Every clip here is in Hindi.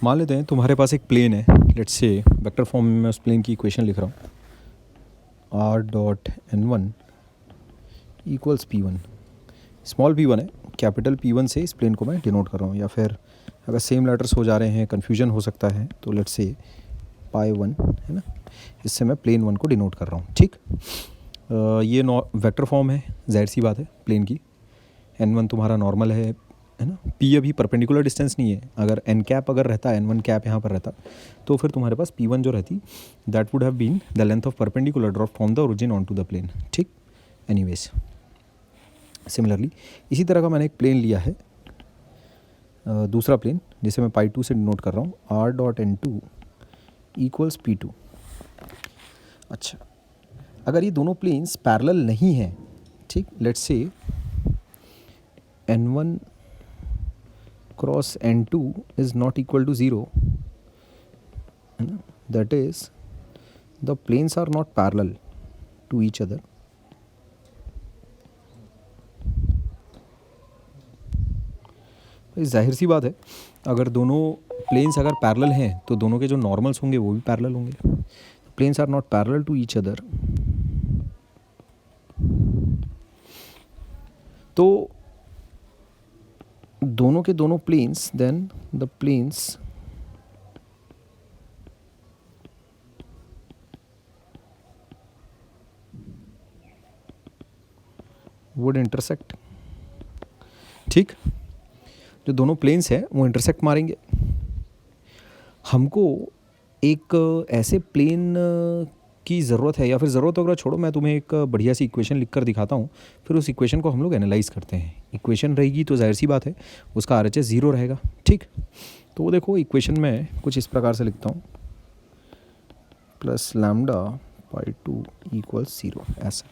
मान लेते हैं तुम्हारे पास एक प्लेन है, लेट्स से वेक्टर फॉर्म में मैं उस प्लेन की इक्वेशन लिख रहा हूँ R dot N one equals P one. Small P one है, कैपिटल पी वन से इस प्लेन को मैं डिनोट कर रहा हूँ, या फिर अगर सेम लेटर्स हो जा रहे हैं कन्फ्यूजन हो सकता है तो लेट्स से पाई वन है ना, इससे मैं प्लेन वन को डिनोट कर रहा हूँ। ठीक, ये वेक्टर फॉर्म है, जाहिर सी बात है प्लेन की। एन वन तुम्हारा नॉर्मल है ना, पी अभी परपेंडिकुलर डिस्टेंस नहीं है। अगर एन कैप अगर रहता, एन वन कैप यहाँ पर रहता, तो फिर तुम्हारे पास पी वन जो रहती that would have been the length of perpendicular drop from the origin on to the plane. ठीक, एनीवेज सिमिलरली इसी तरह का मैंने एक प्लेन लिया है, दूसरा प्लेन जिसे मैं पाई टू से डिनोट कर रहा हूँ, R dot N two equals P two. अच्छा, अगर ये दोनों प्लेन्स पैरेलल नहीं हैं, ठीक, let's say N one cross N two is not equal to zero, that is the planes are not parallel to each other. जाहिर सी बात है, अगर दोनों प्लेन्स अगर पैरेलल हैं तो दोनों के जो नॉर्मल्स होंगे वो भी पैरेलल होंगे। Planes are not parallel to each other, तो दोनों के दोनों planes, then the planes would intersect. ठीक, जो दोनों प्लेन्स हैं वो इंटरसेक्ट मारेंगे। हमको एक ऐसे प्लेन की ज़रूरत है, या फिर ज़रूरत वगैरह छोड़ो, मैं तुम्हें एक बढ़िया सी इक्वेशन लिख कर दिखाता हूँ, फिर उस इक्वेशन को हम लोग एनालाइज करते हैं। इक्वेशन रहेगी तो जाहिर सी बात है उसका आर एच एस ज़ीरो रहेगा। ठीक, तो वो देखो इक्वेशन में कुछ इस प्रकार से लिखता हूँ, प्लस लैम्डा पाई टू इक्वल्स ज़ीरो। ऐसा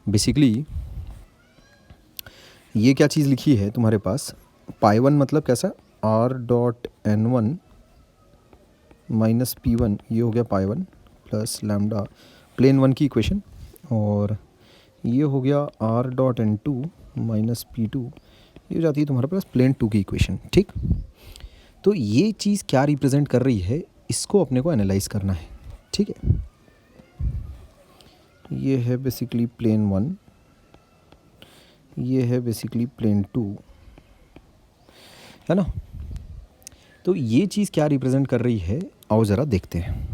बेसिकली ये क्या चीज़ लिखी है तुम्हारे पास, पाई वन मतलब कैसा, R dot N one minus P one, ये हो गया pi one, plus lambda plane one की इक्वेशन, और ये हो गया R dot N two minus P two, ये हो जाती है तुम्हारे पास प्लेन टू की इक्वेशन। ठीक, तो ये चीज़ क्या रिप्रेजेंट कर रही है, इसको अपने को एनालाइज करना है। ठीक है, ये है बेसिकली प्लेन वन, ये है बेसिकली प्लेन टू, है ना। तो ये चीज़ क्या रिप्रेजेंट कर रही है, आओ ज़रा देखते हैं।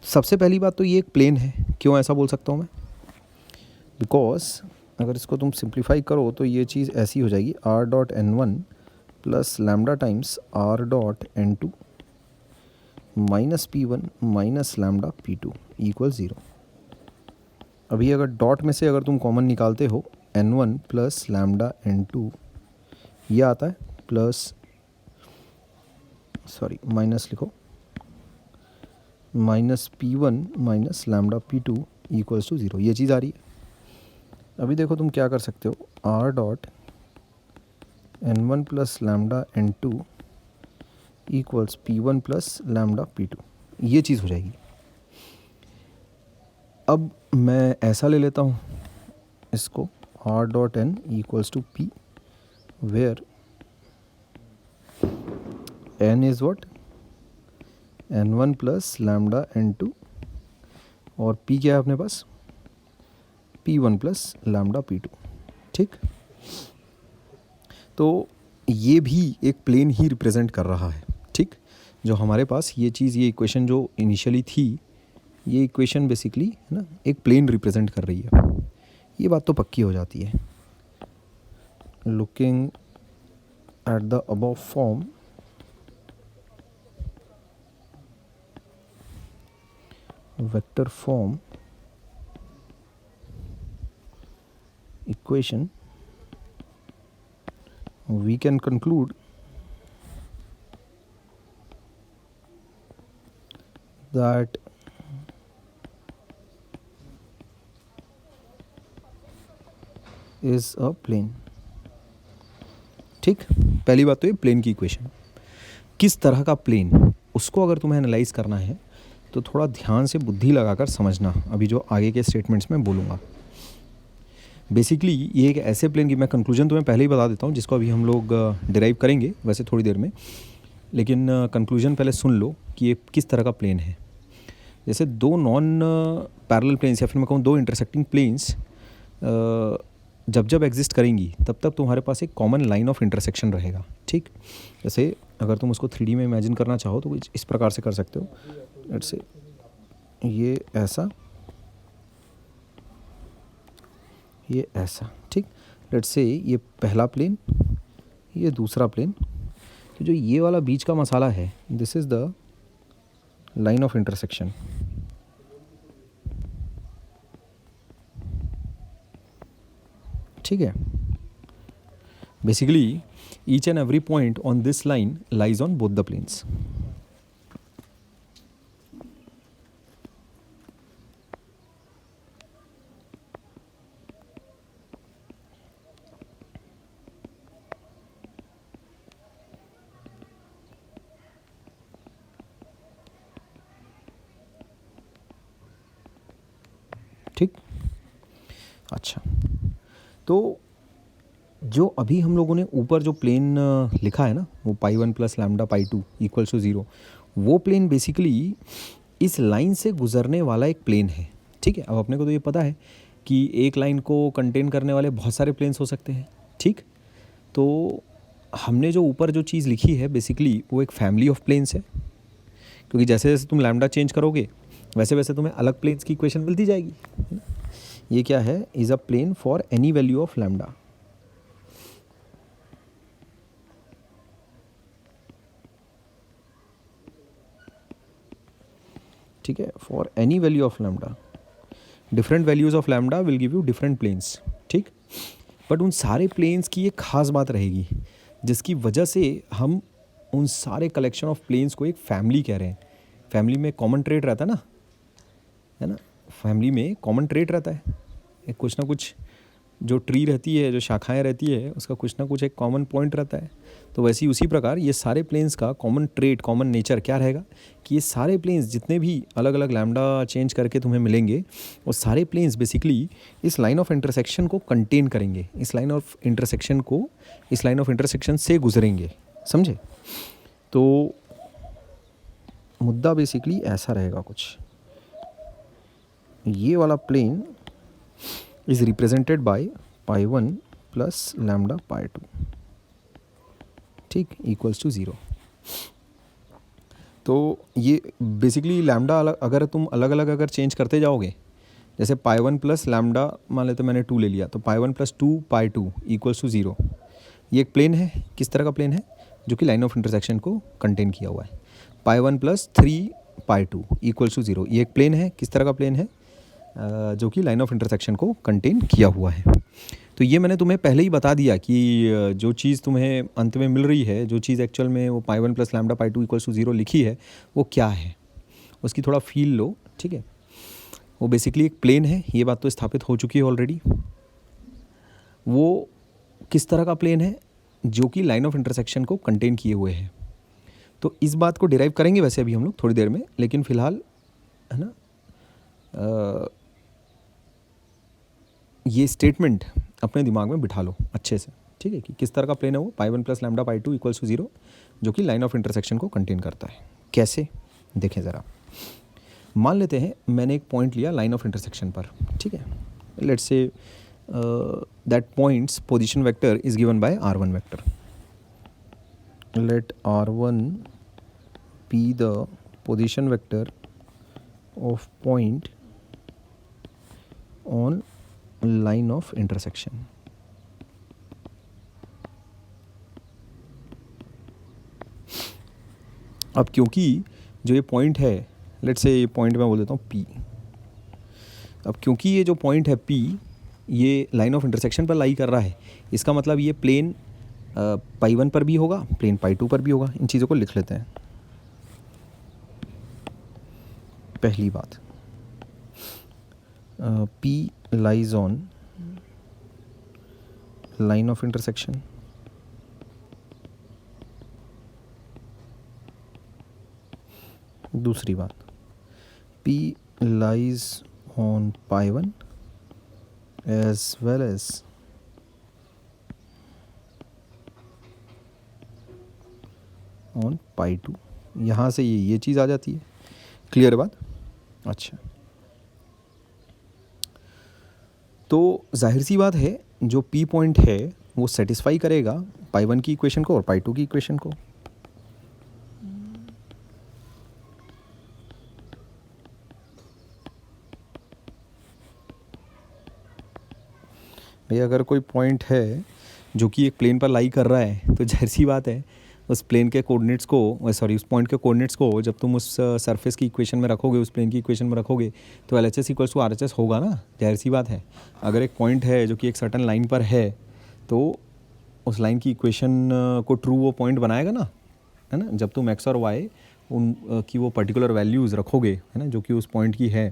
सबसे पहली बात तो ये एक प्लेन है। क्यों ऐसा बोल सकता हूँ मैं, बिकॉज अगर इसको तुम सिंप्लीफाई करो तो ये चीज़ ऐसी हो जाएगी, R dot N one plus lambda times R dot N two minus P one minus lambda P two equal zero. अभी अगर डॉट में से अगर तुम कॉमन निकालते हो, N one plus lambda N two ये आता है, प्लस सॉरी माइनस लिखो, minus P one minus lambda P two equals to zero, ये चीज़ आ रही है। अभी देखो तुम क्या कर सकते हो, R dot N one plus lambda N two equals P one plus lambda P two, ये चीज़ हो जाएगी। अब मैं ऐसा ले लेता हूँ इसको, R dot N equals to P, where N is what, N one plus lambda N two, और पी क्या है अपने पास, P one plus lambda P two. ठीक, तो ये भी एक प्लेन ही रिप्रेजेंट कर रहा है। ठीक, जो हमारे पास ये चीज़, ये इक्वेशन जो इनिशियली थी, ये इक्वेशन बेसिकली है ना एक प्लेन रिप्रेजेंट कर रही है। ये बात तो पक्की हो जाती है। Looking at the above form, vector form equation, we can conclude that is a plane। ठीक, पहली बात तो ये प्लेन की इक्वेशन, किस तरह का प्लेन, उसको अगर तुम्हें एनालाइज करना है तो थोड़ा ध्यान से बुद्धि लगाकर समझना, अभी जो आगे के स्टेटमेंट्स में बोलूँगा। बेसिकली ये एक ऐसे प्लेन की, मैं कंक्लूजन तुम्हें पहले ही बता देता हूँ, जिसको अभी हम लोग डिराइव करेंगे वैसे थोड़ी देर में, लेकिन कंक्लूजन पहले सुन लो कि ये किस तरह का प्लेन है। जैसे दो नॉन पैरेलल प्लेन्स या फिर मैं कहूँ दो इंटरसेक्टिंग प्लेन्स जब जब एग्जिस्ट करेंगी तब तब तुम्हारे पास एक कॉमन लाइन ऑफ इंटरसेक्शन रहेगा। ठीक, जैसे अगर तुम उसको 3D में इमेजिन करना चाहो तो इस प्रकार से कर सकते हो। लेट्स से ये ऐसा, ये ऐसा। ठीक, लेट्स से ये पहला प्लेन, ये दूसरा प्लेन। तो जो ये वाला बीच का मसाला है, this is the line of intersection. ठीक है, basically each and every point on this line lies on both the planes. ठीक, अच्छा, तो जो अभी हम लोगों ने ऊपर जो प्लेन लिखा है ना, वो pi 1 plus lambda pi 2 equals to 0, वो प्लेन बेसिकली इस लाइन से गुजरने वाला एक प्लेन है। ठीक है, अब अपने को तो ये पता है कि एक लाइन को कंटेन करने वाले बहुत सारे प्लेन्स हो सकते हैं। ठीक, तो हमने जो ऊपर जो चीज़ लिखी है बेसिकली वो एक फैमिली ऑफ प्लेन्स है, क्योंकि जैसे जैसे तुम लैम्डा चेंज करोगे वैसे वैसे तुम्हें अलग प्लेन्स की इक्वेशन मिलती जाएगी। ये क्या है, is a plane for any value of lambda. ठीक है, for any value of lambda, different values of lambda will give you different planes. ठीक, बट उन सारे प्लेन्स की एक ख़ास बात रहेगी जिसकी वजह से हम उन सारे कलेक्शन ऑफ प्लेन्स को एक फैमिली कह रहे हैं। फैमिली में कॉमन ट्रेट रहता है ना, फैमिली में कॉमन ट्रेट रहता है, एक कुछ ना कुछ जो ट्री रहती है, जो शाखाएं रहती है, उसका कुछ ना कुछ एक कॉमन पॉइंट रहता है। तो वैसे ही उसी प्रकार ये सारे प्लेन्स का कॉमन ट्रेट, कॉमन नेचर क्या रहेगा कि ये सारे प्लेन्स जितने भी अलग अलग लैम्डा चेंज करके तुम्हें मिलेंगे, वो सारे प्लेन्स बेसिकली इस लाइन ऑफ इंटरसेक्शन को कंटेन करेंगे, इस लाइन ऑफ इंटरसेक्शन से गुजरेंगे। समझे? तो मुद्दा बेसिकली ऐसा रहेगा कुछ, ये वाला plane is represented by pi 1 plus lambda pi 2, ठीक, इक्वल्स टू 0। तो ये बेसिकली लैम्डा अगर तुम अलग अलग अगर चेंज करते जाओगे, जैसे पाई 1 प्लस लैम्डा मान लेते मैंने 2 ले लिया, तो पाई 1 प्लस 2 पाई 2 इक्वल्स टू 0। ये एक प्लेन है, किस तरह का प्लेन है, जो कि लाइन ऑफ इंटरसेक्शन को कंटेन किया हुआ है। पाई 1 प्लस 3 पाई 2 इक्वल्स टू 0, ये एक प्लेन है, किस तरह का प्लेन है, जो कि लाइन ऑफ इंटरसेक्शन को कंटेन किया हुआ है। तो ये मैंने तुम्हें पहले ही बता दिया कि जो चीज़ तुम्हें अंत में मिल रही है, जो चीज़ एक्चुअल में वो pi 1 plus lambda pi 2 equals to 0 लिखी है, वो क्या है, उसकी थोड़ा फील लो। ठीक है, वो बेसिकली एक प्लेन है, ये बात तो स्थापित हो चुकी है ऑलरेडी। वो किस तरह का प्लेन है, जो कि लाइन ऑफ इंटरसेक्शन को कंटेन किए हुए है। तो इस बात को डिराइव करेंगे वैसे अभी हम लोग थोड़ी देर में, लेकिन फ़िलहाल है ना, ये स्टेटमेंट अपने दिमाग में बिठा लो अच्छे से। ठीक है, कि किस तरह का प्लेन है वो, pi 1 plus lambda pi 2 equals to 0, जो कि लाइन ऑफ इंटरसेक्शन को कंटेन करता है। कैसे, देखें ज़रा। मान लेते हैं मैंने एक पॉइंट लिया लाइन ऑफ इंटरसेक्शन पर। ठीक है, let's say that point's position vector is given by r1 vector. Let r1 be the position vector of point on line of intersection. अब क्योंकि जो ये पॉइंट है, लेट्स से ये पॉइंट मैं बोल देता हूँ P। अब क्योंकि ये जो पॉइंट है P, ये लाइन ऑफ इंटरसेक्शन पर लाई कर रहा है, इसका मतलब ये प्लेन पाई 1 पर भी होगा, प्लेन पाई 2 पर भी होगा। इन चीज़ों को लिख लेते हैं। पहली बात, P lies on line of intersection. दूसरी बात, P lies on pi 1 as well as on pi two, यहाँ से ये चीज़ आ जाती है। क्लियर है बात? अच्छा, तो जाहिर सी बात है जो पी पॉइंट है वो सेटिस्फाई करेगा पाई वन की इक्वेशन को और पाई टू की इक्वेशन को। भाई अगर कोई पॉइंट है जो कि एक प्लेन पर लाई कर रहा है तो जाहिर सी बात है उस प्लेन के कोऑर्डिनेट्स को, सॉरी उस पॉइंट के कोऑर्डिनेट्स को जब तुम उस सरफेस की इक्वेशन में रखोगे, उस प्लेन की इक्वेशन में रखोगे, तो L H S equals to R H S होगा ना। जाहिर सी बात है अगर एक पॉइंट है जो कि एक सर्टन लाइन पर है तो उस लाइन की इक्वेशन को ट्रू वो पॉइंट बनाएगा ना, है ना। जब तुम एक्स और वाई उन की वो पर्टिकुलर वैल्यूज़ रखोगे, है ना, जो कि उस पॉइंट की है,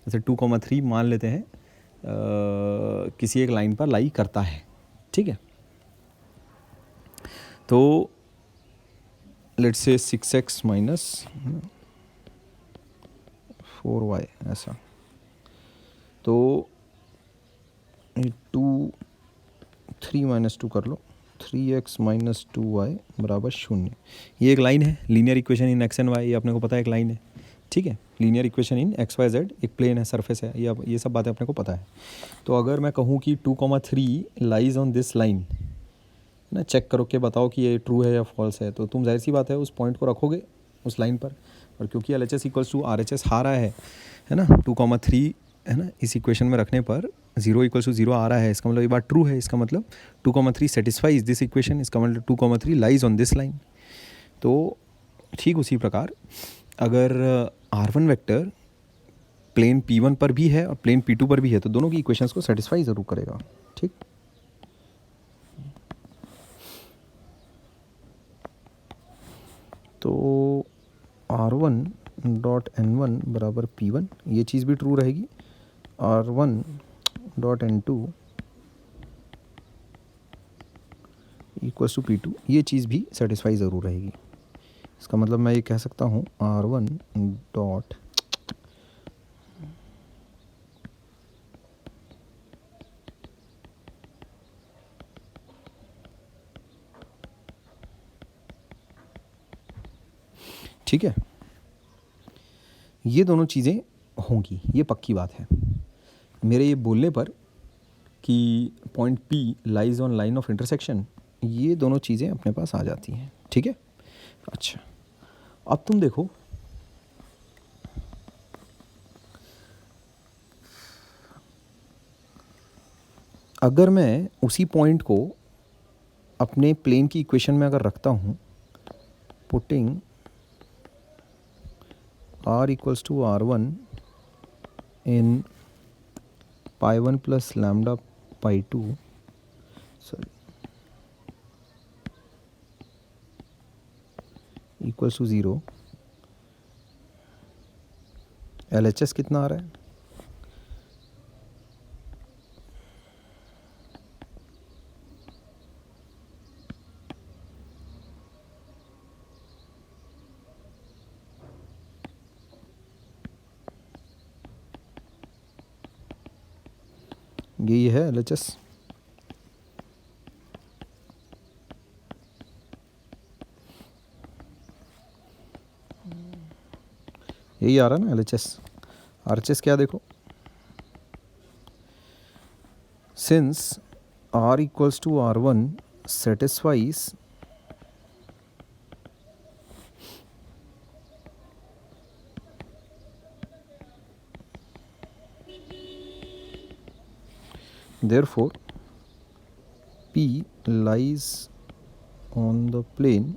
जैसे 2,3 मान लेते हैं किसी एक लाइन पर लाई करता है, ठीक है। तो let's say 6x minus 4y ऐसा, तो 3 माइनस 2 कर लो, 3x माइनस 2y बराबर 0। ये एक लाइन है, linear equation in X and Y, ये अपने को पता है एक लाइन है, ठीक है। Linear equation in X Y Z, एक प्लेन है, सरफेस है, ये सब बातें अपने को पता है। तो अगर मैं कहूँ कि 2,3 लाइज ऑन दिस लाइन ना, चेक करो कि बताओ कि ये ट्रू है या फॉल्स है, तो तुम जाहिर सी बात है उस पॉइंट को रखोगे उस लाइन पर। और क्योंकि L H S equals to R H S आ रहा है ना, 2,3 है ना, इस इक्वेशन में रखने पर 0 इक्वल्स टू 0 आ रहा है, इसका मतलब ये बात ट्रू है। इसका मतलब 2,3 सेटिस्फाइज दिस इक्वेशन, इसका मतलब 2,3 लाइज ऑन दिस लाइन। तो ठीक उसी प्रकार अगर R1 वेक्टर प्लेन P1 पर भी है और प्लेन P2 पर भी है तो दोनों की इक्वेशंस को सेटिस्फाई ज़रूर करेगा, ठीक। तो R1 डॉट N1 बराबर P1, ये चीज़ भी ट्रू रहेगी। R1 dot N2 equals to P2, ये चीज़ भी सेटिस्फाई ज़रूर रहेगी। इसका मतलब मैं ये कह सकता हूँ R1 डॉट ठीक है, ये दोनों चीज़ें होंगी, ये पक्की बात है। मेरे ये बोलने पर कि point P lies on line of intersection, ये दोनों चीज़ें अपने पास आ जाती हैं, ठीक है। अच्छा, अब तुम देखो अगर मैं उसी पॉइंट को अपने प्लेन की इक्वेशन में अगर रखता हूँ, putting R equals to R1 in pi 1 plus lambda pi 2, sorry, equals to 0, LHS कितना आ रहा है? यही है LHS। यही आ रहा है ना LHS। RHS क्या देखो, since R equals to R1 satisfies therefore P lies on the plane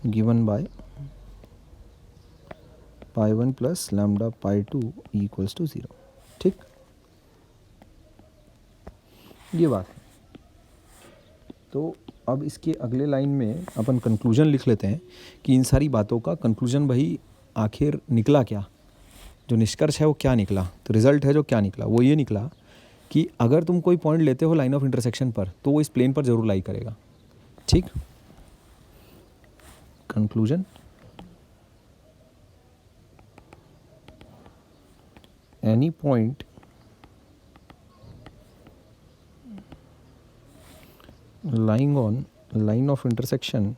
given by pi 1 plus lambda pi 2 equals to 0, ठीक। ये बात है। तो अब इसके अगले लाइन में अपन कंक्लूजन लिख लेते हैं कि इन सारी बातों का कंक्लूजन भाई आखिर निकला क्या, जो निष्कर्ष है वो क्या निकला, तो रिजल्ट है जो क्या निकला वो ये निकला कि अगर तुम कोई पॉइंट लेते हो लाइन ऑफ इंटरसेक्शन पर तो वो इस प्लेन पर ज़रूर लाई करेगा, ठीक। Conclusion, any point lying on line of intersection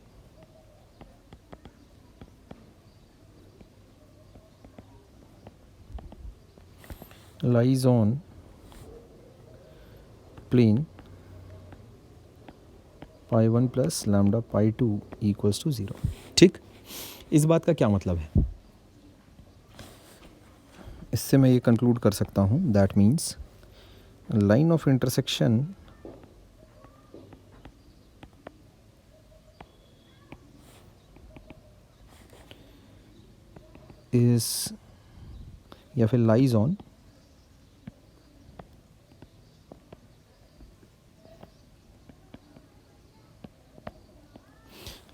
lies on plane pi 1 plus lambda pi 2 equals to 0। ठीक, इस बात का क्या मतलब है? इससे मैं ये कंक्लूड कर सकता हूँ, that means line of intersection is या फिर lies on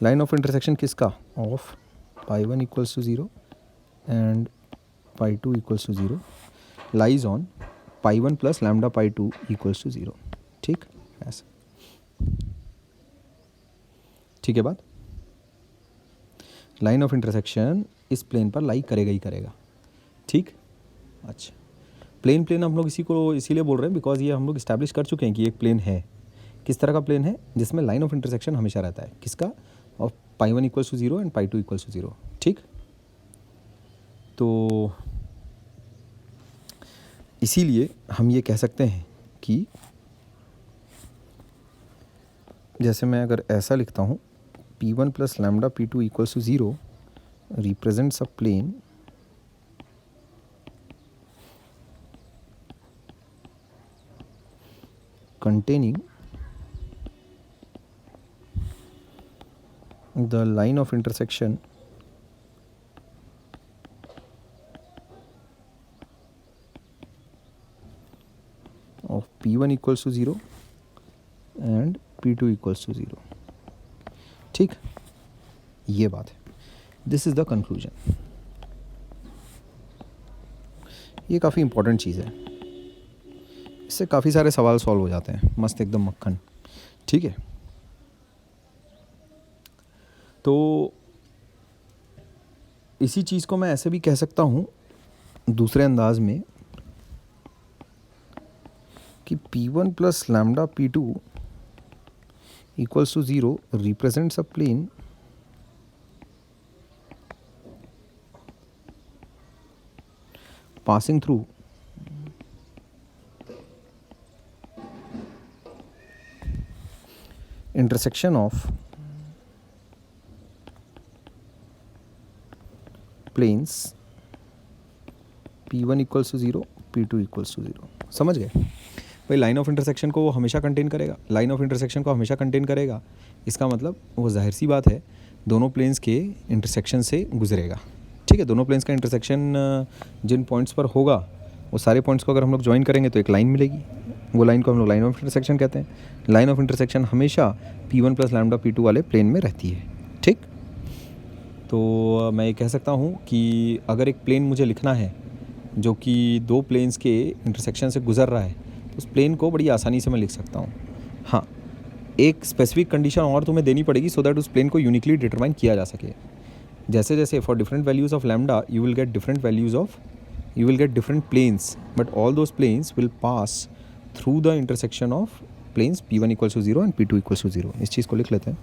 line of intersection किसका? Of pi 1 equals to 0 and pi 2 equals to 0 lies on pi 1 plus lambda pi 2 equals to 0। ठीक, ऐसा। ठीक है बात। लाइन ऑफ इंटरसेक्शन इस प्लेन पर लाई करेगा ही करेगा। ठीक, अच्छा। प्लेन हम लोग इसी को इसीलिए बोल रहे हैं बिकॉज ये हम लोग इस्टेब्लिश कर चुके हैं कि एक प्लेन है। किस तरह का प्लेन है? जिसमें लाइन ऑफ इंटरसेक्शन हमेशा रहता है। किसका? Of pi 1 equals to 0 and pi 2 equals to 0। ठीक, तो इसीलिए हम ये कह सकते हैं कि जैसे मैं अगर ऐसा लिखता हूँ, P1 plus lambda P2 equals to 0 represents a plane containing the line of intersection of P1 equals to 0 and P2 equals to 0। ठीक, ये बात है। This is the conclusion. ये काफ़ी इंपॉर्टेंट चीज़ है, इससे काफ़ी सारे सवाल सॉल्व हो जाते हैं, मस्त एकदम मक्खन। ठीक है, तो इसी चीज़ को मैं ऐसे भी कह सकता हूँ दूसरे अंदाज में कि P1 plus lambda P2 equals to 0 represents a plane passing through intersection of planes P1 equals to 0 P2 equals to 0। समझ गए भाई? लाइन ऑफ इंटरसेक्शन को वो हमेशा कंटेन करेगा। लाइन ऑफ इंटरसेक्शन को हमेशा कंटेन करेगा, इसका मतलब वो जाहिर सी बात है दोनों प्लेन्स के इंटरसेक्शन से गुजरेगा। ठीक है, दोनों प्लेन्स का इंटरसेक्शन जिन पॉइंट्स पर होगा वो सारे पॉइंट्स को अगर हम लोग ज्वाइन करेंगे तो एक लाइन मिलेगी। वो लाइन को हम लोग लाइन ऑफ इंटरसेक्शन कहते हैं। लाइन ऑफ इंटरसेक्शन हमेशा P1 प्लस लैम्डा P2 वाले प्लेन में रहती है। ठीक, तो मैं ये कह सकता हूँ कि अगर एक प्लेन मुझे लिखना है जो कि दो प्लेन्स के इंटरसेक्शन से गुजर रहा है, तो उस प्लेन को बड़ी आसानी से मैं लिख सकता हूँ। हाँ, एक स्पेसिफिक कंडीशन और तुम्हें देनी पड़ेगी सो दैट उस प्लेन को यूनिकली डिटरमाइन किया जा सके। जैसे जैसे for different values of lambda you will get different planes, but all those planes will pass through the intersection of planes P1 equals to 0 and P2 equals to 0। इस चीज़ को लिख लेते हैं।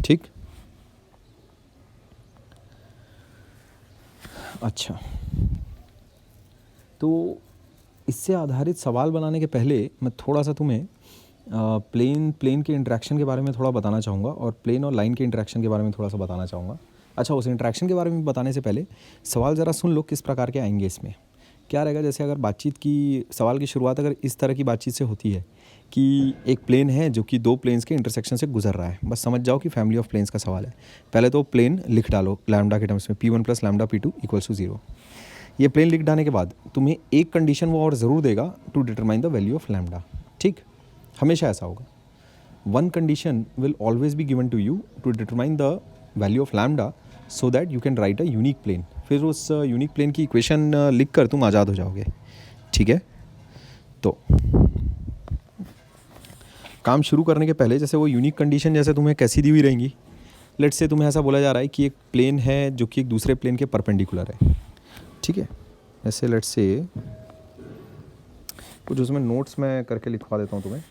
ठीक, अच्छा। तो इससे आधारित सवाल बनाने के पहले मैं थोड़ा सा तुम्हें प्लेन के इंटरेक्शन के बारे में थोड़ा बताना चाहूँगा और प्लेन और लाइन के इंटरेक्शन के बारे में थोड़ा सा बताना चाहूँगा। अच्छा, उस इंटरेक्शन के बारे में बताने से पहले सवाल ज़रा सुन लो किस प्रकार के आएंगे इसमें। क्या रहेगा, जैसे अगर बातचीत की सवाल की शुरुआत अगर इस तरह की बातचीत से होती है कि एक प्लेन है जो कि दो प्लेन्स के इंटरसेक्शन से गुजर रहा है, बस समझ जाओ कि फैमिली ऑफ प्लेन्स का सवाल है। पहले तो प्लेन लिख डालो लैम्डा के टर्म्स में, P1 plus lambda P2 equals to 0। ये प्लेन लिख डालने के बाद तुम्हें एक कंडीशन वो और ज़रूर देगा to determine the value of lambda. ठीक, हमेशा ऐसा होगा। One condition will always be given to you to determine the value of lambda so that you can write a unique plane. फिर उस यूनिक प्लेन की इक्वेशन लिख कर तुम आज़ाद हो जाओगे। ठीक है, तो काम शुरू करने के पहले जैसे वो यूनिक कंडीशन जैसे तुम्हें कैसी दी हुई रहेंगी, लेट्स से तुम्हें ऐसा बोला जा रहा है कि एक प्लेन है जो कि एक दूसरे प्लेन के परपेंडिकुलर है। ठीक है, ऐसे लेट्स से कुछ उसमें नोट्स में करके लिखवा देता हूँ तुम्हें।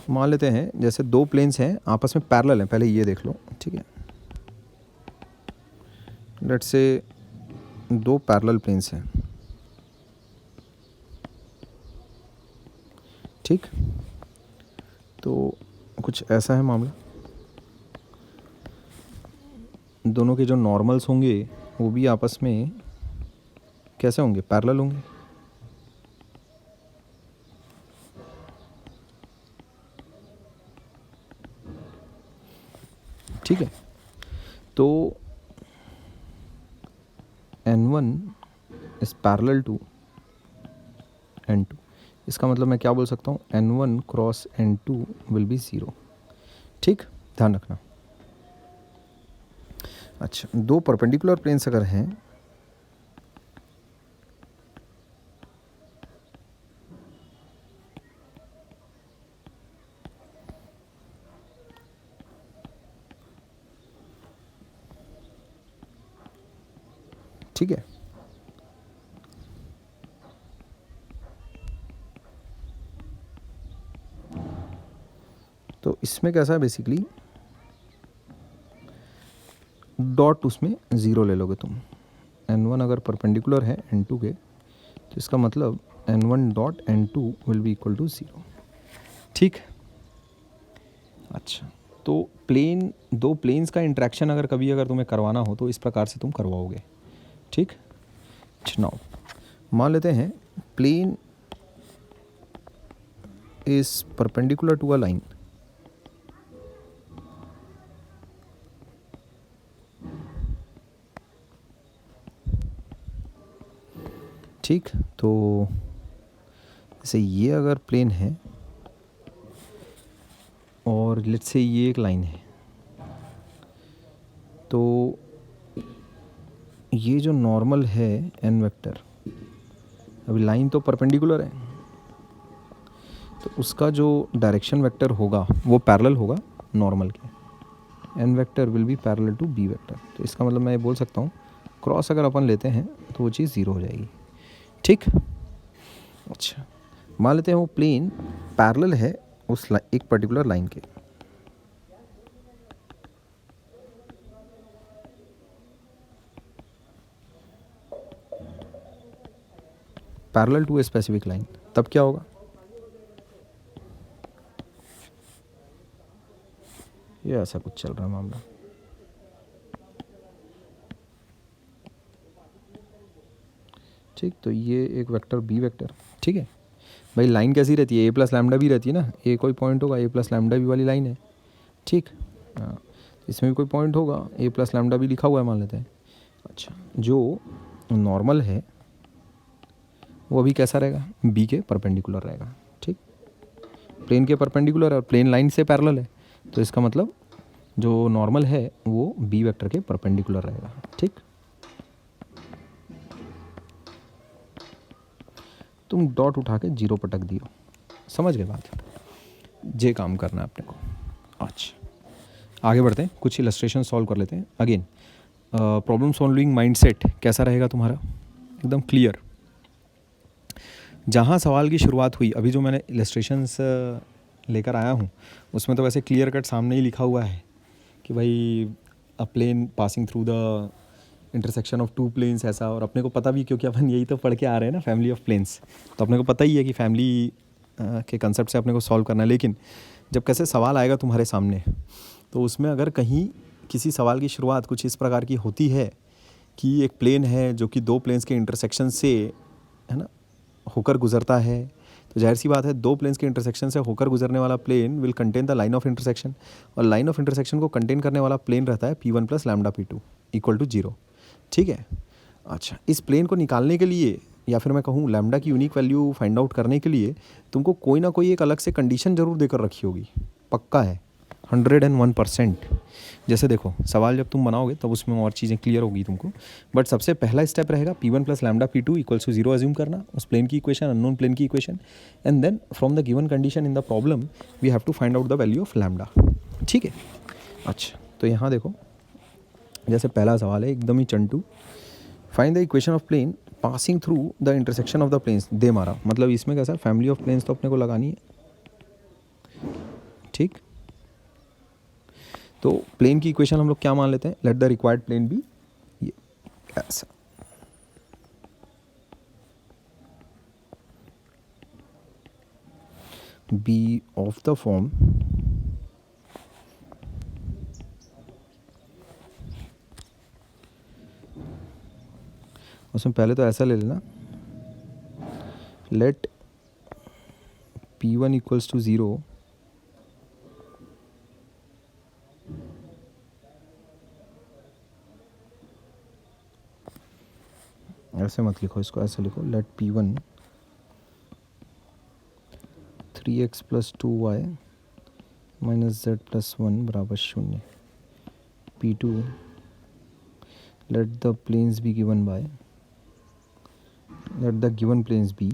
मान लेते हैं जैसे दो प्लेन्स हैं आपस में पैरेलल हैं, पहले ये देख लो। ठीक है, लेट्स से दो पैरेलल प्लेन्स हैं। ठीक, तो कुछ ऐसा है मामला। दोनों के जो नॉर्मल्स होंगे वो भी आपस में कैसे होंगे, पैरेलल होंगे। ठीक है, तो N1 is parallel to N2। इसका मतलब मैं क्या बोल सकता हूँ, N1 cross N2 will B 0। ठीक, ध्यान रखना। अच्छा, दो परपेंडिकुलर प्लेन्स अगर हैं ठीक है, तो इसमें कैसा है बेसिकली, डॉट उसमें ज़ीरो ले लोगे तुम। N1 अगर परपेंडिकुलर है N2 के तो इसका मतलब N1 dot N2 will be equal to 0। ठीक, अच्छा, तो प्लेन दो प्लेन्स का इंटरेक्शन अगर कभी अगर तुम्हें करवाना हो तो इस प्रकार से तुम करवाओगे। ठीक, नाउ मान लेते हैं plane is perpendicular to a line. ठीक, तो जैसे ये अगर प्लेन है और लेट्स से ये एक लाइन है, तो ये जो नॉर्मल है n वेक्टर, अभी लाइन तो परपेंडिकुलर है तो उसका जो डायरेक्शन वेक्टर होगा वो पैरेलल होगा नॉर्मल के। n vector will be parallel to b vector. तो इसका मतलब मैं ये बोल सकता हूँ क्रॉस अगर अपन लेते हैं तो वो चीज़ 0 हो जाएगी। ठीक, अच्छा, मान लेते हैं वो प्लेन पैरेलल है उस एक पर्टिकुलर लाइन के। Parallel to a specific line, तब क्या होगा, ये ऐसा कुछ चल रहा है मामला। ठीक, तो ये एक वेक्टर बी वेक्टर। ठीक है भाई, लाइन कैसी रहती है, ए प्लस लैम्डा भी रहती है ना, ए कोई पॉइंट होगा, ए प्लस लैम्डा भी वाली लाइन है। ठीक, हाँ, इसमें भी कोई पॉइंट होगा, ए प्लस लैम्डा भी लिखा हुआ है मान लेते हैं। अच्छा, जो नॉर्मल है वो अभी कैसा रहेगा, बी के परपेंडिकुलर रहेगा। ठीक, प्लेन के परपेंडिकुलर और प्लेन लाइन से पैरेलल है तो इसका मतलब जो नॉर्मल है वो बी वेक्टर के परपेंडिकुलर रहेगा। ठीक, तुम डॉट उठा के 0 पटक दियो, समझ गए बात, जे काम करना है अपने को। अच्छा, आगे बढ़ते हैं, कुछ इलस्ट्रेशन सॉल्व कर लेते हैं। अगेन प्रॉब्लम सॉल्विंग माइंडसेट कैसा रहेगा तुम्हारा, एकदम क्लियर। जहाँ सवाल की शुरुआत हुई, अभी जो मैंने इलस्ट्रेशंस लेकर आया हूँ उसमें तो वैसे क्लियर कट सामने ही लिखा हुआ है कि भाई a plane passing through the intersection of two planes ऐसा, और अपने को पता भी क्योंकि अपन यही तो पढ़ के आ रहे हैं ना, फैमिली ऑफ प्लेन्स, तो अपने को पता ही है कि फैमिली के कंसेप्ट से अपने को सॉल्व करना है। लेकिन जब कैसे सवाल आएगा तुम्हारे सामने तो उसमें अगर कहीं किसी सवाल की शुरुआत कुछ इस प्रकार की होती है कि एक प्लेन है जो कि दो प्लेन्स के इंटरसेक्शन से, है ना, होकर गुजरता है, तो जाहिर सी बात है दो प्लेन्स के इंटरसेक्शन से होकर गुजरने वाला plane will contain the line of intersection, और लाइन ऑफ इंटरसेक्शन को कंटेन करने वाला प्लेन रहता है P1 plus lambda P2 equal to 0। ठीक है, अच्छा, इस प्लेन को निकालने के लिए, या फिर मैं कहूँ लैम्डा की यूनिक वैल्यू फाइंड आउट करने के लिए, तुमको कोई ना कोई एक अलग से कंडीशन जरूर देकर रखी होगी, पक्का है, 101%। जैसे देखो, सवाल जब तुम बनाओगे तब उसमें और चीज़ें क्लियर होगी तुमको, बट सबसे पहला स्टेप रहेगा P1 plus lambda P2 equals to 0 assume करना, उस प्लेन की इक्वेशन, अननोन प्लेन की equation, and then from the given condition in the problem we have to find out the value of lambda. ठीक है, अच्छा, तो यहाँ देखो, जैसे पहला सवाल है एकदम ही चंटू, find the equation of plane passing through the intersection of the planes, दे मारा, मतलब इसमें कैसा, फैमिली ऑफ प्लेन्स तो अपने को लगानी है। ठीक, तो प्लेन की इक्वेशन हम लोग क्या मान लेते हैं, let the required plane be ये ऐसा, बी ऑफ द फॉर्म उसमें पहले तो ऐसा ले लेना, लेट P1 इक्वल्स टू 0 ऐसे मत लिखो इसको, ऐसे लिखो, let P1 3x plus 2y minus z plus 1 बराबर 0। P2 let the planes be given by, let the given planes be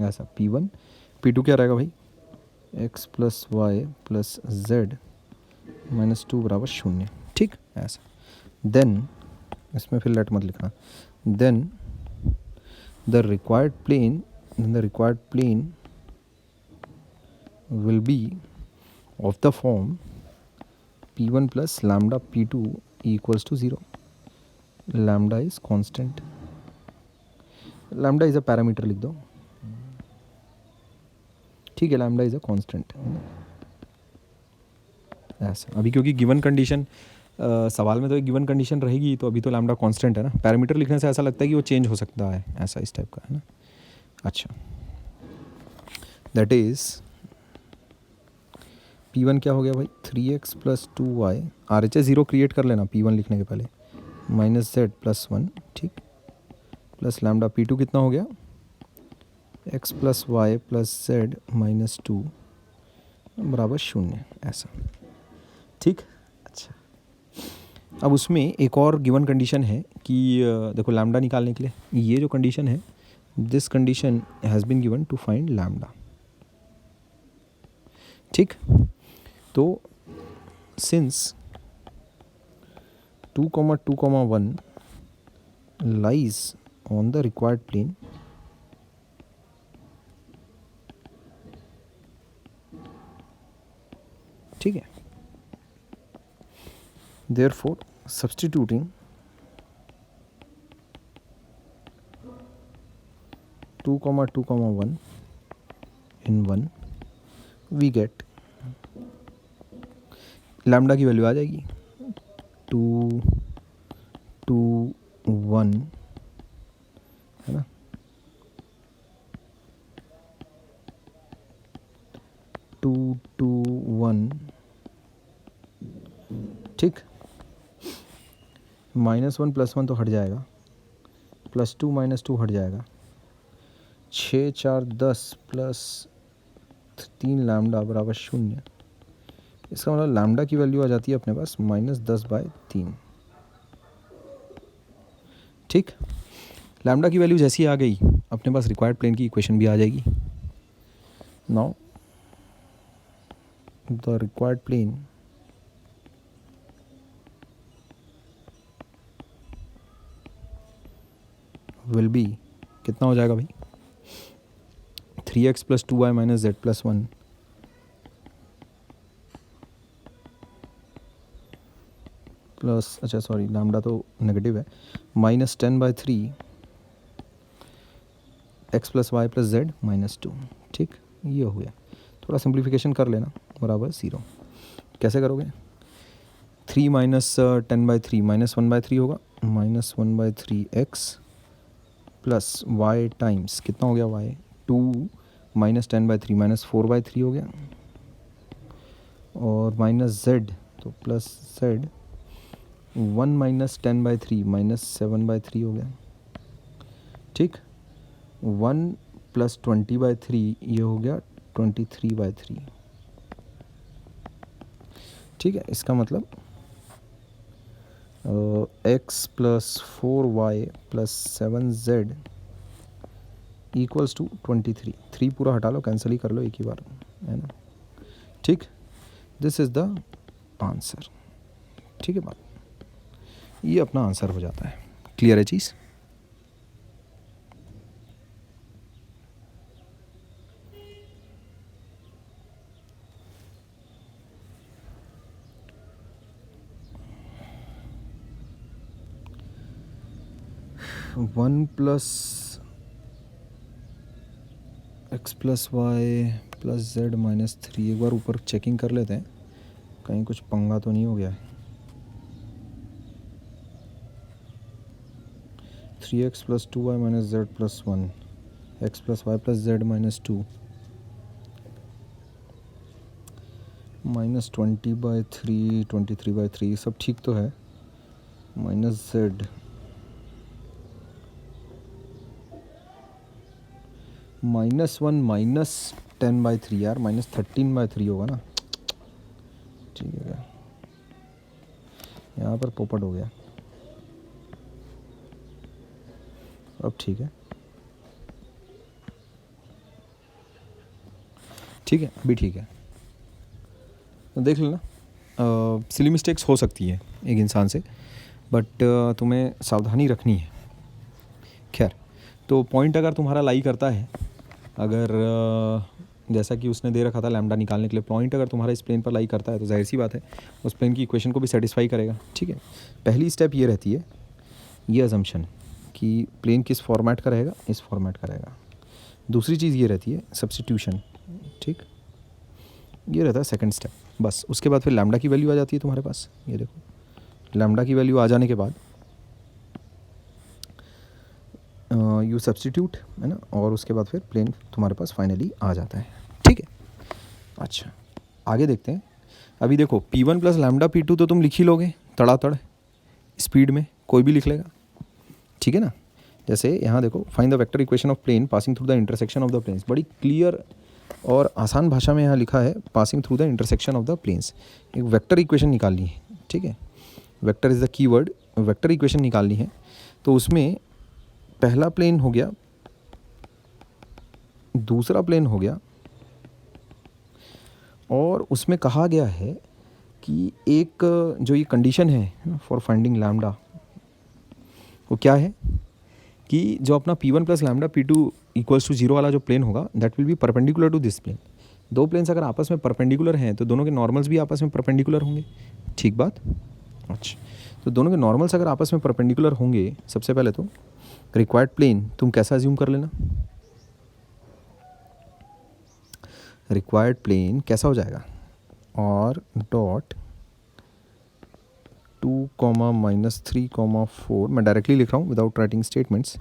ऐसा, P1 P2 क्या रहेगा भाई, x plus Y plus Z minus 2 बराबर 0। ठीक, ऐसा, देन इसमें फिर लेट मत लिखना, then the required plane will be of the form P1 plus lambda P2 equals to 0. Lambda is constant, lambda is a parameter लिख दो, ठीक है, lambda is a constant। ऐसा, अभी क्योंकि गिवन कंडीशन सवाल में तो एक गिवन कंडीशन रहेगी, तो अभी तो लैम्डा कांस्टेंट है ना, पैरामीटर लिखने से ऐसा लगता है कि वो चेंज हो सकता है, ऐसा इस टाइप का है ना। अच्छा, दैट इज़ P1 क्या हो गया भाई, 3x plus 2y, RHS 0 create कर लेना P1 लिखने के पहले, माइनस z प्लस 1, ठीक, प्लस लैम्डा P2 कितना हो गया, x plus Y plus Z minus 2 बराबर 0, ऐसा। ठीक, अच्छा, अब उसमें एक और गिवन कंडीशन है कि देखो लैम्डा निकालने के लिए ये जो कंडीशन है, this condition has been given to find lambda. ठीक, तो since 2,2,1 lies on the required plane, ठीक है, therefore substituting 2,2,1 in 1 we get lambda की वैल्यू आ जाएगी 2, 2, 1, है ना, 2, 2, 1, ठीक, -1 + 1 तो हट जाएगा, +2 - 2 हट जाएगा, 6, 4, 10 प्लस 3 लैम्डा बराबर 0। इसका मतलब लैम्डा की वैल्यू आ जाती है अपने पास -10/3। ठीक, लैम्डा की वैल्यू जैसी आ गई अपने पास रिक्वायर्ड प्लेन की इक्वेशन भी आ जाएगी। Now the required plane will be, कितना हो जाएगा भाई, 3x plus 2y minus z plus 1 plus, अच्छा सॉरी लैम्डा तो नेगेटिव है, -10/3 x plus Y plus Z minus 2। ठीक, ये हो गया, थोड़ा सिंप्लीफिकेशन कर लेना, बराबर 0। कैसे करोगे? 3 माइनस 10/3 -1/3 होगा, -1/3x प्लस y टाइम्स कितना हो गया y, 2 माइनस 10/3 -4/3 हो गया, और माइनस z तो प्लस z, 1 माइनस 10/3 -7/3 हो गया, ठीक। 1 प्लस 20/3 ये हो गया 23/3, ठीक है। इसका मतलब x plus 4y plus 7z equals to 23। 3 पूरा हटा लो, कैंसिल ही कर लो एक ही बार, है ना, ठीक। दिस इज़ द आंसर, ठीक है बात, ये अपना आंसर हो जाता है। क्लियर है चीज़? One plus X plus Y plus Z -3, एक बार ऊपर चेकिंग कर लेते हैं कहीं कुछ पंगा तो नहीं हो गया है। 3x plus 2y minus Z plus 1, X plus Y plus Z -2, -20/3 23/3 सब ठीक तो है, माइनस जेड -1 -10/3 यार, -13/3 होगा ना, ठीक है। यहाँ पर पोपट हो गया, अब ठीक है, ठीक है, अभी ठीक है। तो देख लेना, सिली मिस्टेक्स हो सकती है एक इंसान से, बट तुम्हें सावधानी रखनी है। खैर, तो पॉइंट अगर तुम्हारा लाई करता है, अगर जैसा कि उसने दे रखा था लैम्डा निकालने के लिए, पॉइंट अगर तुम्हारा इस प्लेन पर लाई करता है तो जाहिर सी बात है उस प्लेन की इक्वेशन को भी सेटिस्फाई करेगा, ठीक है। पहली स्टेप ये रहती है, ये अजम्पशन कि प्लेन किस फॉर्मेट का रहेगा, इस फॉर्मेट का रहेगा। दूसरी चीज़ ये रहती है सब्स्टिट्यूशन, ठीक, ये रहता है सेकंड स्टेप। बस उसके बाद फिर लैम्डा की वैल्यू आ जाती है तुम्हारे पास, ये देखो लैम्डा की वैल्यू आ जाने के बाद यू सब्स्टिट्यूट, है ना, और उसके बाद फिर प्लेन तुम्हारे पास फाइनली आ जाता है, ठीक है। अच्छा, आगे देखते हैं। अभी देखो P1 प्लस लैम्डा P2 तो तुम लिख ही लोगे तड़ातड़, स्पीड में कोई भी लिख लेगा, ठीक है ना। जैसे यहाँ देखो, find the vector equation of plane passing through the intersection of the planes, बड़ी क्लियर और आसान भाषा में यहाँ लिखा है, passing through the intersection of the planes. एक वेक्टर इक्वेशन निकालनी है, ठीक है, vector is the keyword, vector equation निकालनी है। तो उसमें पहला प्लेन हो गया, दूसरा प्लेन हो गया, और उसमें कहा गया है कि एक जो ये कंडीशन है फॉर फाइंडिंग लैम्डा, वो क्या है कि जो अपना P1 plus lambda P2 equals to 0 वाला जो प्लेन होगा, that will be perpendicular to this plane. दो प्लेन्स अगर आपस में परपेंडिकुलर हैं तो दोनों के नॉर्मल्स भी आपस में परपेंडिकुलर होंगे, ठीक बात। अच्छा, तो दोनों के नॉर्मल्स अगर आपस में परपेंडिकुलर होंगे, सबसे पहले तो रिक्वायर्ड प्लेन तुम कैसा अज्यूम कर लेना, रिक्वायर्ड प्लेन कैसा हो जाएगा, और डॉट 2, -3, 4, मैं डायरेक्टली लिख रहा हूँ विदाउट राइटिंग स्टेटमेंट्स,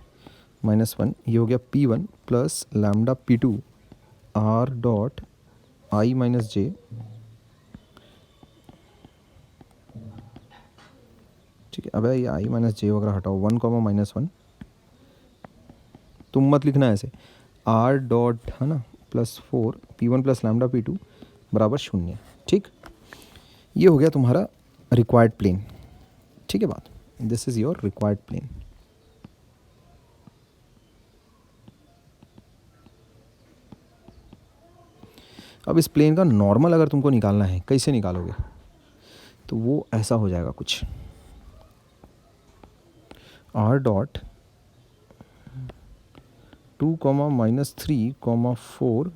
-1, ये हो गया P1 plus lambda P2 R dot I minus J, ठीक है। अब ये I माइनस जे वगैरह हटाओ, 1, -1, तुम मत लिखना ऐसे, R डॉट, है ना, +4 P1 प्लस लैम्डा P2 बराबर 0, ठीक। ये हो गया तुम्हारा रिक्वायर्ड प्लेन, ठीक है बात, this is your required plane. अब इस प्लेन का नॉर्मल अगर तुमको निकालना है, कैसे निकालोगे, तो वो ऐसा हो जाएगा कुछ, R डॉट 2, -3, 4,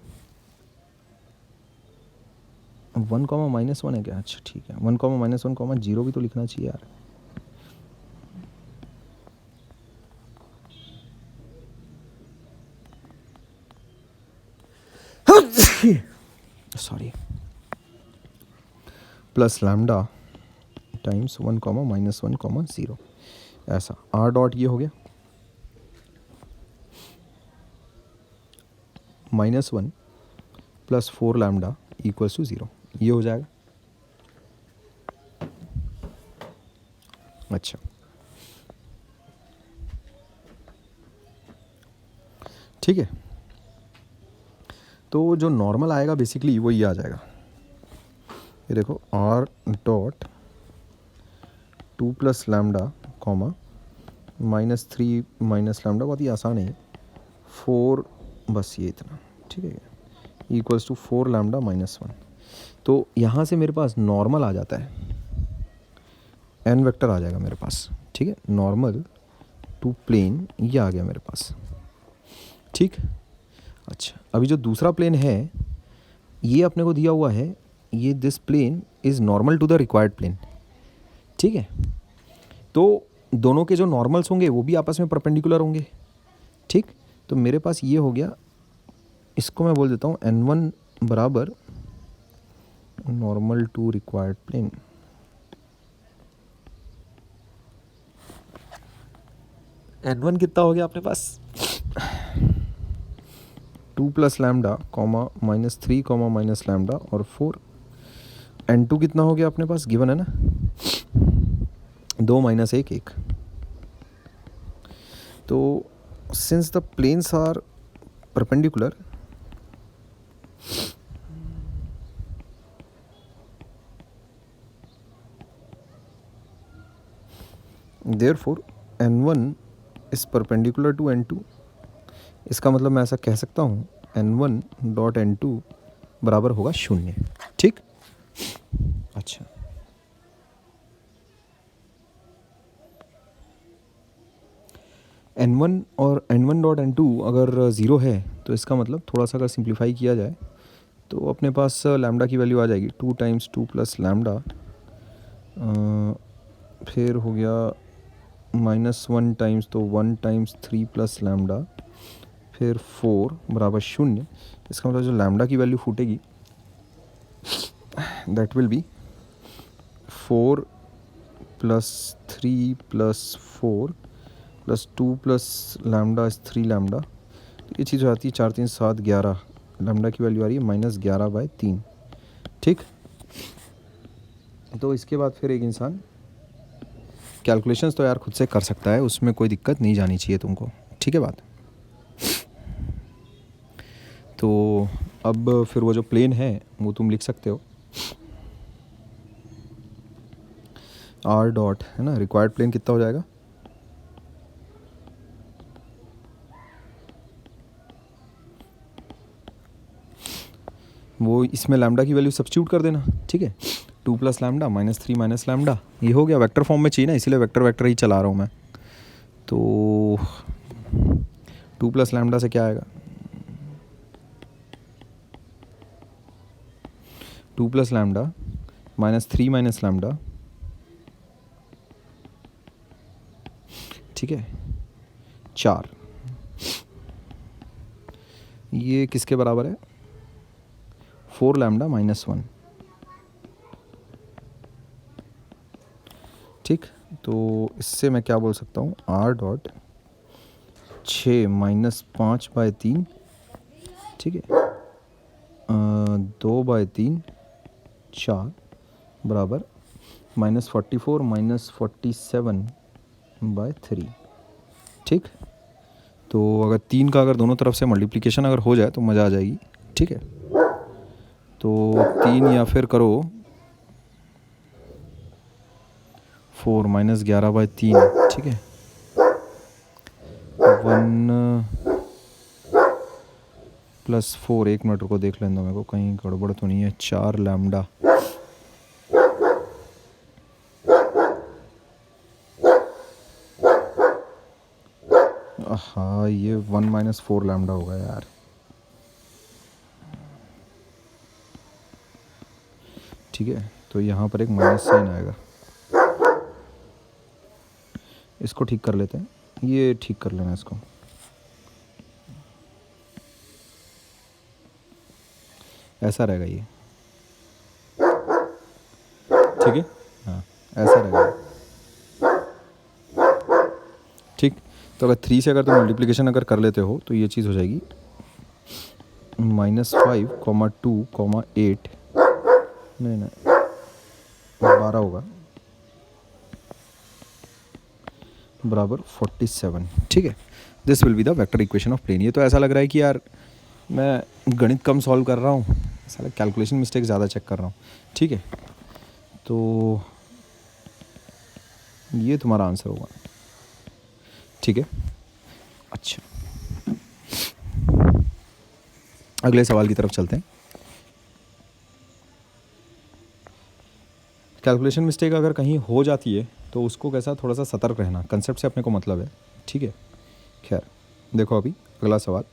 1, -1 है क्या, अच्छा ठीक है, 1, -1, 0 भी तो लिखना चाहिए यार। Sorry plus lambda times 1 comma minus 1 comma 0, ऐसा आर डॉट ये हो गया -1 प्लस 4 लैम्डा इक्वल्स टू 0, ये हो जाएगा। अच्छा, ठीक है, तो जो नॉर्मल आएगा बेसिकली वो ये आ जाएगा, ये देखो R dot 2 plus lambda comma -3 minus lambda, बहुत ही आसान है 4, बस ये इतना, ठीक है, इक्वल्स टू 4 लैम्डा -1। तो यहाँ से मेरे पास नॉर्मल आ जाता है, एन वेक्टर आ जाएगा मेरे पास, ठीक है, नॉर्मल टू प्लेन ये आ गया मेरे पास, ठीक। अच्छा, अभी जो दूसरा प्लेन है ये अपने को दिया हुआ है, ये this plane is normal to the required plane, ठीक है। तो दोनों के जो नॉर्मल्स होंगे वो भी आपस में परपेंडिकुलर होंगे, ठीक। तो मेरे पास ये हो गया, इसको मैं बोल देता हूँ n1 बराबर normal to required plane, n1 कितना हो गया अपने पास 2 plus lambda comma -3 comma minus lambda और 4, n2 कितना हो गया अपने पास, गिवन है ना 2 माइनस 1 1। तो since the planes are perpendicular, therefore n1 is perpendicular to n2। इसका मतलब मैं ऐसा कह सकता हूँ n1 डॉट n2 बराबर होगा 0, ठीक। अच्छा, n1 और n1 डॉट n2 अगर 0 है तो इसका मतलब थोड़ा सा अगर सिंप्लीफाई किया जाए तो अपने पास लैम्डा की वैल्यू आ जाएगी 2 टाइम्स 2 प्लस लैम्डा, फिर हो गया -1 टाइम्स, तो 1 टाइम्स 3 प्लस लैम्डा, फिर 4 बराबर 0। इसका मतलब जो लैम्डा की वैल्यू फूटेगी that will be 4 plus 3 plus 4 plus 2 plus lambda is 3 lambda, तो ये चीज़ हो जाती है 4 3 7 11, लैम्डा की वैल्यू आ रही है -11/3, ठीक। तो इसके बाद फिर एक इंसान कैलकुलेशंस तो यार खुद से कर सकता है, उसमें कोई दिक्कत नहीं जानी चाहिए तुमको, ठीक है बात। तो अब फिर वो जो प्लेन है वो तुम लिख सकते हो आर डॉट, है ना, रिक्वायर्ड प्लेन कितना हो जाएगा, वो इसमें लैम्डा की वैल्यू सब्स्टिट्यूट कर देना, ठीक है, 2 प्लस लैम्डा -3 माइनस लैम्डा, ये हो गया, वेक्टर फॉर्म में चाहिए ना, इसीलिए वेक्टर वेक्टर ही चला रहा हूँ मैं। तो 2 प्लस लैम्डा से क्या आएगा, 2 प्लस लैम्डा -3 माइनस लैम्डा, ठीक है, 4, ये किसके बराबर है 4 लैम्डा -1, ठीक। तो इससे मैं क्या बोल सकता हूँ, आर डॉट 6 -5/3, ठीक है, 2/3 4 बराबर -44 -47/3, ठीक। तो अगर 3 का अगर दोनों तरफ से मल्टीप्लिकेशन अगर हो जाए तो मज़ा आ जाएगी, ठीक है। तो 3 या फिर करो 4 -11/3, ठीक है, 1 प्लस 4, 1 मिनट को देख लेना मेरे को कहीं गड़बड़ तो नहीं है, 4 लैम्डा, हाँ ये 1 - 4 लैम्डा होगा यार, ठीक है। तो यहाँ पर एक माइनस साइन आएगा, इसको ठीक कर लेते हैं, ये ठीक कर लेना इसको, ऐसा रहेगा ये, ठीक है, हाँ ऐसा रहेगा, ठीक। तो अगर 3 से अगर तुम मल्टीप्लिकेशन अगर कर लेते हो तो ये चीज़ हो जाएगी -5, 2, 8, नहीं 12 होगा, बराबर 47, ठीक है। This will be the vector equation of plane. ये तो ऐसा लग रहा है कि यार मैं गणित कम सॉल्व कर रहा हूँ, साला कैलकुलेशन मिस्टेक ज़्यादा चेक कर रहा हूँ, ठीक है। तो ये तुम्हारा आंसर होगा, ठीक है। अच्छा, अगले सवाल की तरफ चलते हैं। कैलकुलेशन मिस्टेक अगर कहीं हो जाती है तो उसको कैसा थोड़ा सा सतर्क रहना, कंसेप्ट से अपने को मतलब है, ठीक है। खैर देखो अभी अगला सवाल,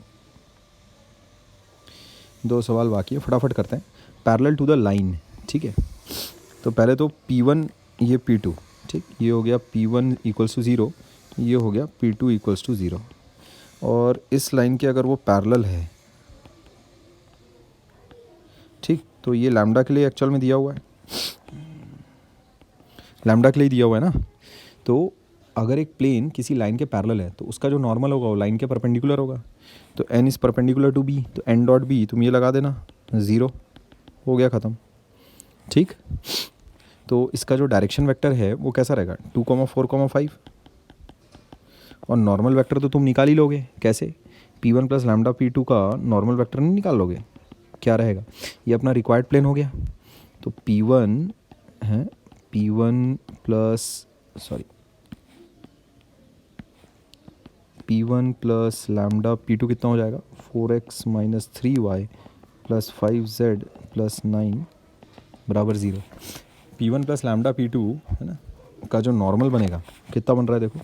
2 सवाल बाकी है, फटाफट करते हैं। पैरेलल टू द लाइन, ठीक है। तो पहले तो P1 ये P2, ठीक, ये हो गया P1 इक्वल्स टू 0, ये हो गया P2 इक्वल्स टू 0, और इस लाइन के अगर वो पैरेलल है, ठीक, तो ये लैम्डा के लिए एक्चुअल में दिया हुआ है, लैम्डा के लिए दिया हुआ है ना। तो अगर एक प्लेन किसी लाइन के पैरेलल है तो उसका जो नॉर्मल होगा वो लाइन के परपेंडिकुलर होगा। तो n is perpendicular to b, तो n डॉट b तुम ये लगा देना, 0 हो गया ख़त्म, ठीक। तो इसका जो डायरेक्शन वेक्टर है वो कैसा रहेगा, 2, 4, 5, और नॉर्मल वेक्टर तो तुम निकाल ही लोगे, कैसे, P1 प्लस लैम्डा P2 का नॉर्मल वेक्टर नहीं निकाल लोगे, क्या रहेगा, ये अपना रिक्वायर्ड प्लेन हो गया। तो P1 है P1 प्लस लैम्डा P2 कितना हो जाएगा, 4x minus 3y plus 5z plus 9 बराबर 0। P1 प्लस लैम्डा P2 है ना का जो नॉर्मल बनेगा कितना बन रहा है, देखो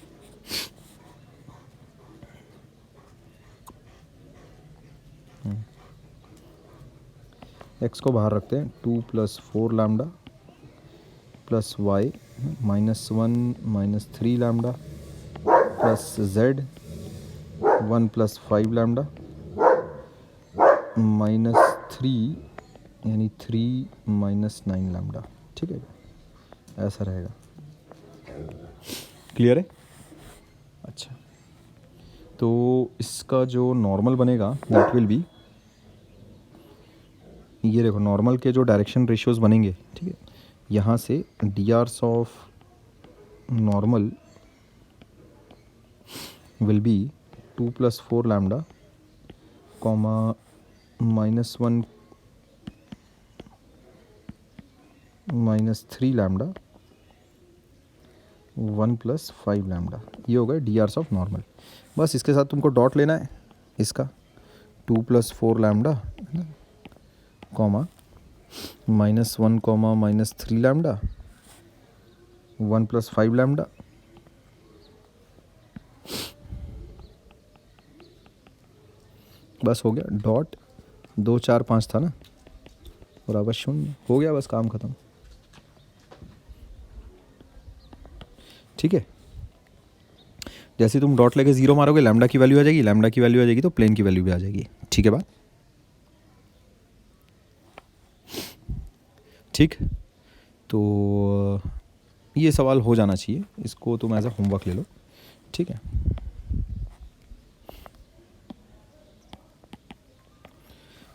x को बाहर रखते हैं, 2 plus 4 lambda plus y -1 minus 3 lambda plus z 1 plus 5 lambda -3 यानी 3 माइनस 9 लैम्डा, ठीक है, ऐसा रहेगा, क्लियर है। अच्छा, तो इसका जो नॉर्मल बनेगा दैट विल बी, ये देखो नॉर्मल के जो डायरेक्शन रेशियोज बनेंगे, ठीक है, यहाँ से drs of normal will be 2 plus 4 lambda comma -1 minus 3 lambda 1 plus 5 lambda, ये होगा drs ऑफ नॉर्मल। बस इसके साथ तुमको डॉट लेना है, इसका 2 plus 4 lambda comma -1 comma -3 lambda 1 plus 5 lambda, बस हो गया, डॉट 2 4 5 था ना, बराबर 0, हो गया, बस काम ख़त्म, ठीक है। जैसे तुम डॉट लेके 0 मारोगे लैम्डा की वैल्यू आ जाएगी, लैम्डा की वैल्यू आ जाएगी तो प्लेन की वैल्यू भी आ जाएगी, ठीक है बात, ठीक। तो ये सवाल हो जाना चाहिए, इसको तुम एज अ होमवर्क ले लो, ठीक है।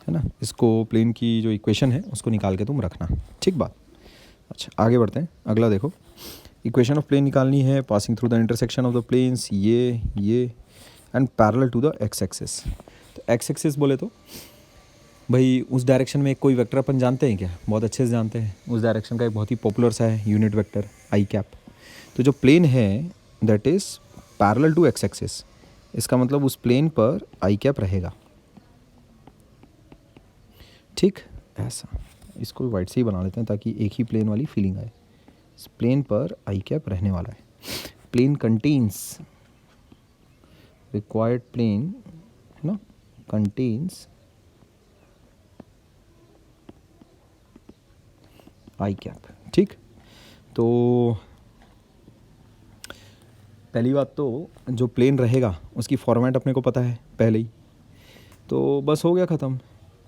है ना, इसको प्लेन की जो इक्वेशन है उसको निकाल के तुम रखना, ठीक बात। अच्छा आगे बढ़ते हैं, अगला देखो, इक्वेशन ऑफ प्लेन निकालनी है, passing through the intersection of the planes, ये and parallel to the X axis. तो एक्स एक्सिस बोले तो भाई उस डायरेक्शन में एक कोई वेक्टर अपन जानते हैं क्या, बहुत अच्छे से जानते हैं, उस डायरेक्शन का एक बहुत ही पॉपुलर सा है यूनिट वेक्टर आई कैप। तो जो प्लेन है that is parallel to X axis, इसका मतलब उस प्लेन पर आई कैप रहेगा, ठीक, ऐसा इसको वाइट से ही बना लेते हैं ताकि एक ही प्लेन वाली फीलिंग आए। इस प्लेन पर आई कैप रहने वाला है, प्लेन कंटेन्स, रिक्वायर्ड प्लेन है ना, कंटेन्स आई कैप, ठीक। तो पहली बात तो जो प्लेन रहेगा उसकी फॉर्मेट अपने को पता है पहले ही, तो बस हो गया ख़त्म,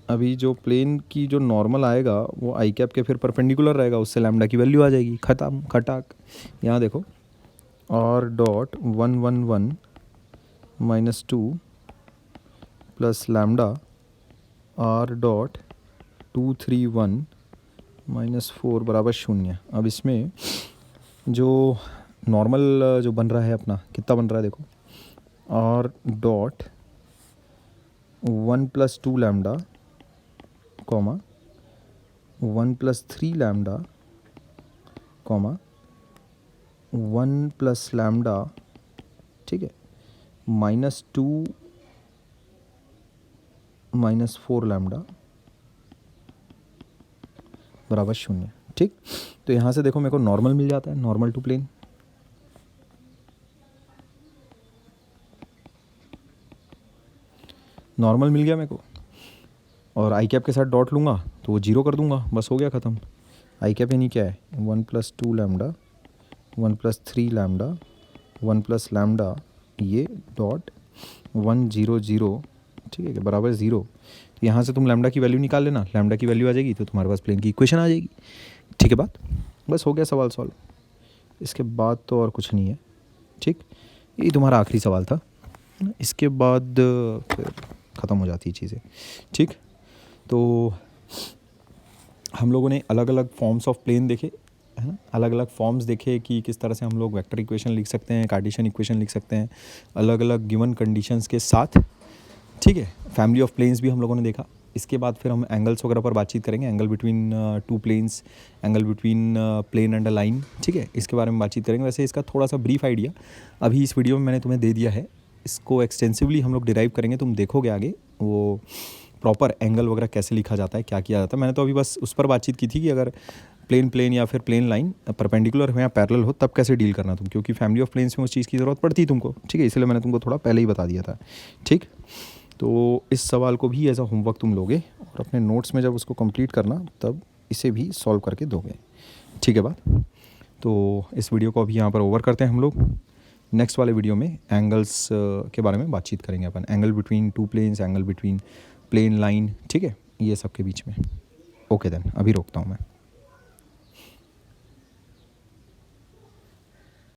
अभी जो प्लेन की जो नॉर्मल आएगा वो आई कैप के फिर परपेंडिकुलर रहेगा, उससे लैम्डा की वैल्यू आ जाएगी, ख़त्म खटाक। यहाँ देखो r dot 111 minus 2 plus lambda r dot 231 minus 4 बराबर 0। अब इसमें जो नॉर्मल जो बन रहा है अपना कितना बन रहा है देखो, r dot 1 plus 2 lambda comma 1 plus 3 lambda comma 1 plus lambda, ठीक है, माइनस 2 माइनस 4 लैम्डा बराबर 0। ठीक, तो यहाँ से देखो मेरे को नॉर्मल मिल जाता है, नॉर्मल टू प्लेन। नॉर्मल मिल गया मेरे को, और आई कैप के साथ डॉट लूँगा तो वो 0 कर दूँगा, बस हो गया ख़त्म। आई कैप यानी क्या है, 1 plus 2 lambda 1 plus 3 lambda 1 plus lambda ये डॉट 1 0 0, ठीक है, बराबर 0। तो यहाँ से तुम लैम्डा की वैल्यू निकाल लेना, लैम्डा की वैल्यू आ जाएगी तो तुम्हारे पास प्लेन की इक्वेशन आ जाएगी। ठीक है बात, बस हो गया सवाल सॉल्व, इसके बाद तो और कुछ नहीं है। ठीक, ये तुम्हारा आखिरी सवाल था, इसके बाद फिर ख़त्म हो जाती है चीज़ें। ठीक, तो हम लोगों ने अलग अलग फॉर्म्स ऑफ प्लेन देखे, है ना, अलग अलग फॉर्म्स देखे कि किस तरह से हम लोग वेक्टर इक्वेशन लिख सकते हैं, कार्टेशियन इक्वेशन लिख सकते हैं अलग अलग गिवन कंडीशंस के साथ। ठीक है, फैमिली ऑफ प्लेन्स भी हम लोगों ने देखा। इसके बाद फिर हम एंगल्स वगैरह पर बातचीत करेंगे, angle between two planes, angle between plane and a line. ठीक है, इसके बारे में बातचीत करेंगे। वैसे इसका थोड़ा सा ब्रीफ आइडिया अभी इस वीडियो में मैंने तुम्हें दे दिया है, इसको एक्सटेंसिवली हम लोग डिराइव करेंगे, तुम देखोगे आगे वो प्रॉपर एंगल वगैरह कैसे लिखा जाता है, क्या किया जाता है। मैंने तो अभी बस उस पर बातचीत की थी कि अगर प्लेन प्लेन या फिर प्लेन लाइन परपेंडिकुलर हो या पैरेलल हो तब कैसे डील करना तुम, क्योंकि फैमिली ऑफ प्लेन्स में उस चीज़ की ज़रूरत पड़ती है तुमको। ठीक है, इसलिए मैंने तुमको थोड़ा पहले ही बता दिया था। ठीक, तो इस सवाल को भी एज अ होमवर्क तुम लोगे और अपने नोट्स में जब उसको कंप्लीट करना तब इसे भी सॉल्व करके दोगे। ठीक है बात, तो इस वीडियो को अभी यहाँ पर ओवर करते हैं हम लोग। नेक्स्ट वाले वीडियो में एंगल्स के बारे में बातचीत करेंगे अपन, angle between two planes, angle between plane line, ठीक है, ये सब के बीच में। ओके देन, अभी रोकता हूँ मैं।